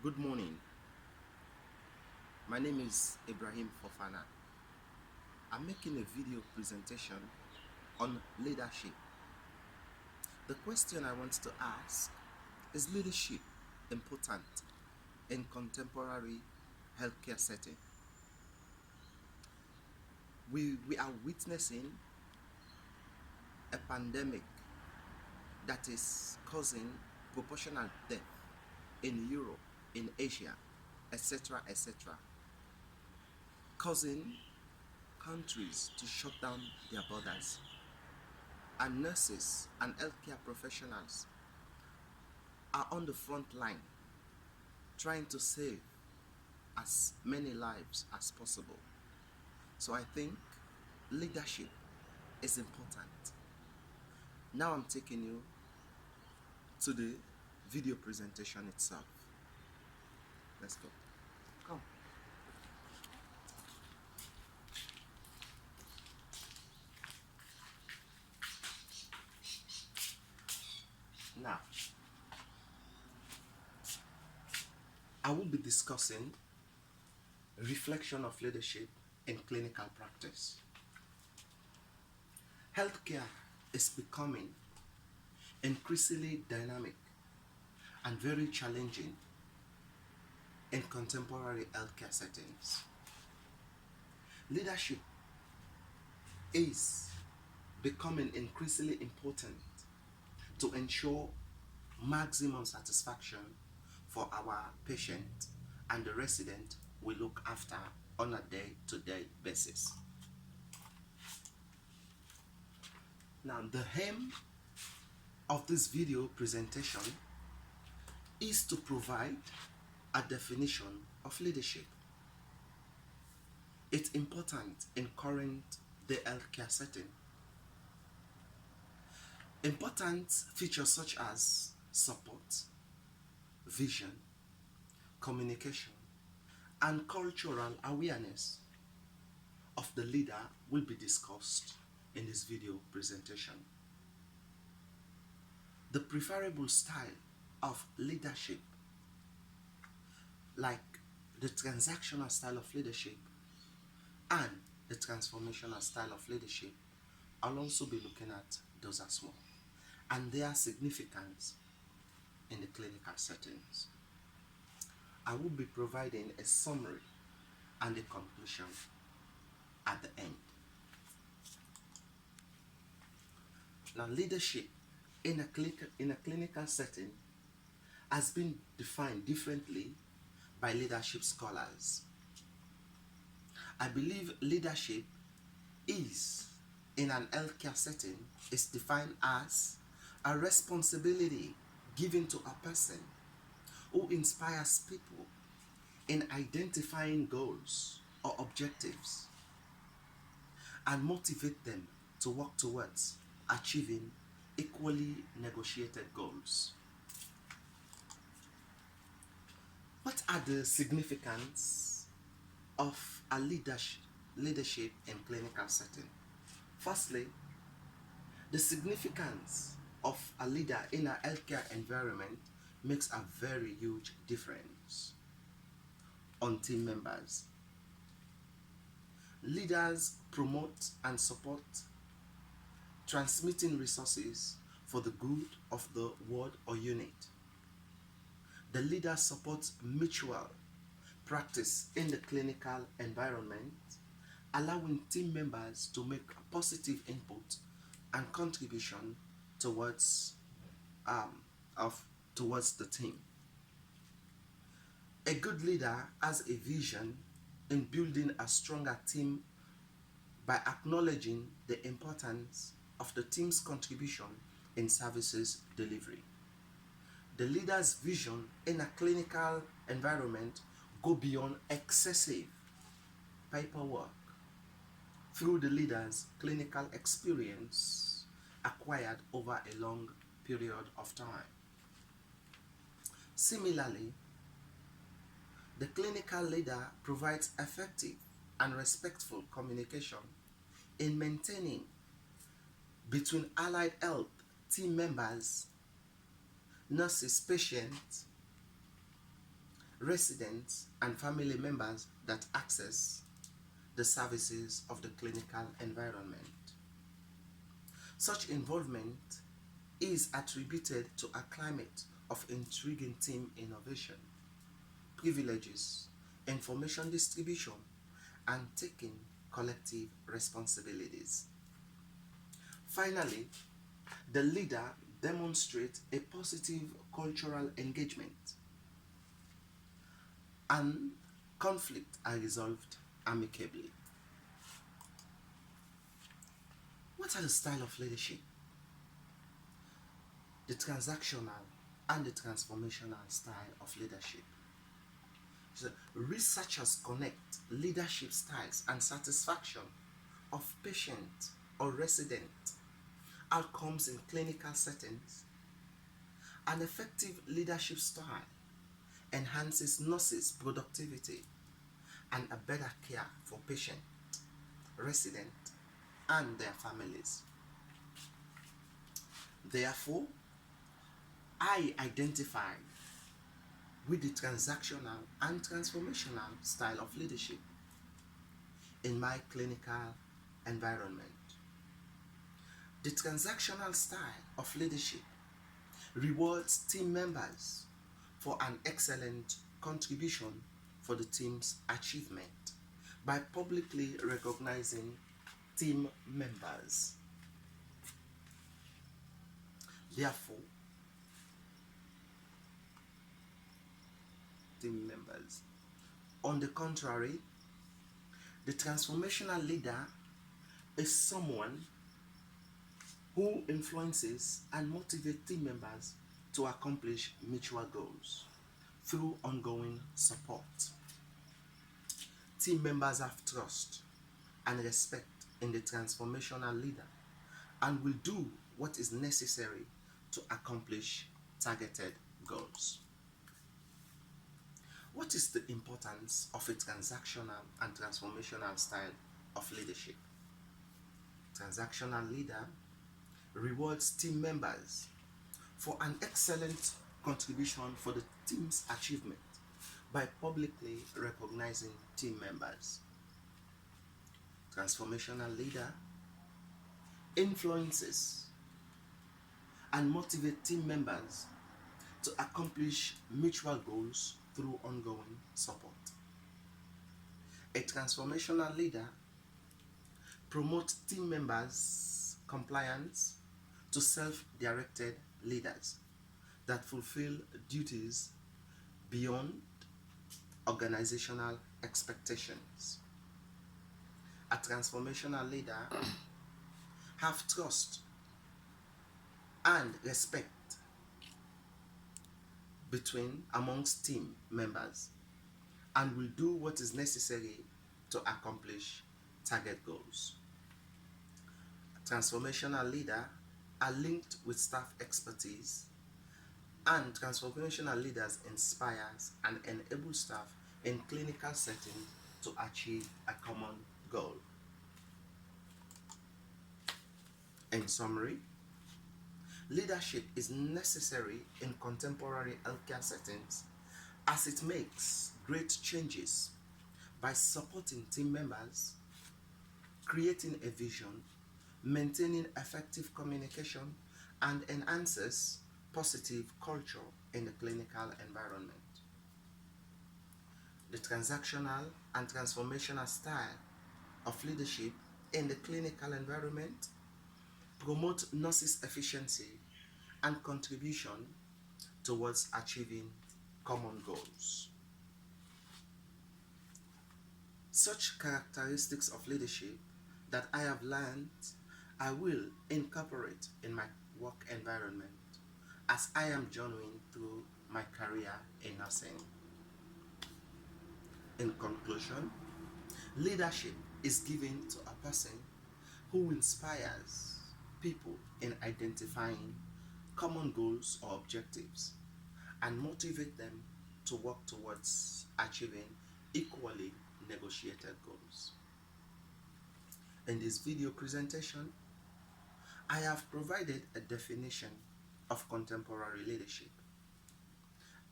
Good morning. My name is Ibrahim Fofana. I'm making a video presentation on leadership. The question I want to ask is leadership important in contemporary healthcare setting? We are witnessing a pandemic that is causing proportional death in Europe, in Asia, etc., etc., causing countries to shut down their borders. And nurses and healthcare professionals are on the front line trying to save as many lives as possible. So I think leadership is important. Now I'm taking you to the video presentation itself. Let's go. Come. Now, I will be discussing reflection of leadership in clinical practice. Healthcare is becoming increasingly dynamic and very challenging in contemporary healthcare settings. Leadership is becoming increasingly important to ensure maximum satisfaction for our patient and the resident we look after on a day-to-day basis. Now, the aim of this video presentation is to provide a definition of leadership. It's important in current day healthcare setting. Important features such as support, vision, communication, and cultural awareness of the leader will be discussed in this video presentation. The preferable style of leadership, like the transactional style of leadership and the transformational style of leadership, I'll also be looking at those as well and their significance in the clinical settings. I will be providing a summary and a conclusion at the end. Now, leadership in a clinical setting has been defined differently by leadership scholars. I believe leadership is, in an healthcare setting, is defined as a responsibility given to a person who inspires people in identifying goals or objectives and motivate them to work towards achieving equally negotiated goals. What are the significance of a leadership in clinical setting? Firstly, the significance of a leader in a healthcare environment makes a very huge difference on team members. Leaders promote and support transmitting resources for the good of the ward or unit. The leader supports mutual practice in the clinical environment, allowing team members to make a positive input and contribution towards the team. A good leader has a vision in building a stronger team by acknowledging the importance of the team's contribution in services delivery. The leader's vision in a clinical environment go beyond excessive paperwork through the leader's clinical experience acquired over a long period of time. Similarly, the clinical leader provides effective and respectful communication in maintaining between allied health team members, nurses, patients, residents and family members that access the services of the clinical environment. Such involvement is attributed to a climate of intriguing team innovation, privileges, information distribution, and taking collective responsibilities. Finally, the leader demonstrates a positive cultural engagement, and conflicts are resolved amicably. What are the style of leadership? The transactional and the transformational style of leadership. So researchers connect leadership styles and satisfaction of patient or resident outcomes in clinical settings. An effective leadership style enhances nurses' productivity and a better care for patient, resident, and their families. Therefore, I identify with the transactional and transformational style of leadership in my clinical environment. The transactional style of leadership rewards team members for an excellent contribution for the team's achievement by publicly recognizing team members. Therefore, team members. On the contrary, the transformational leader is someone who influences and motivates team members to accomplish mutual goals through ongoing support. Team members have trust and respect in the transformational leader and will do what is necessary to accomplish targeted goals. What is the importance of a transactional and transformational style of leadership? Transactional leader rewards team members for an excellent contribution for the team's achievement by publicly recognizing team members. Transformational leader influences and motivates team members to accomplish mutual goals through ongoing support. A transformational leader promotes team members' compliance to self-directed leaders that fulfill duties beyond organizational expectations. A transformational leader have trust and respect amongst team members and will do what is necessary to accomplish target goals. Transformational leaders are linked with staff expertise, and transformational leaders inspires and enable staff in clinical settings to achieve a common goal. In summary, leadership is necessary in contemporary healthcare settings as it makes great changes by supporting team members, creating a vision, maintaining effective communication, and enhances positive culture in the clinical environment. The transactional and transformational style of leadership in the clinical environment promote nurses' efficiency and contribution towards achieving common goals. Such characteristics of leadership that I have learned, I will incorporate in my work environment as I am journeying through my career in nursing. In conclusion, leadership is given to a person who inspires people in identifying common goals or objectives and motivate them to work towards achieving equally negotiated goals. In this video presentation, I have provided a definition of contemporary leadership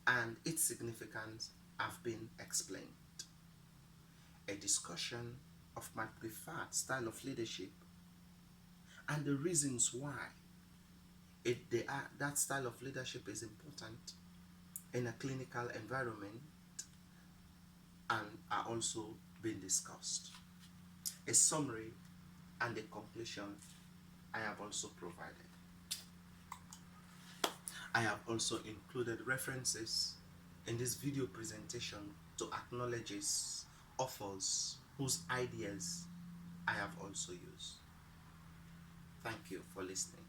and its significance have been explained. A discussion of my preferred style of leadership and the reasons why that style of leadership is important in a clinical environment and are also being discussed. A summary and a conclusion I have also provided. I have also included references in this video presentation to acknowledge authors whose ideas I have also used. Thank you for listening.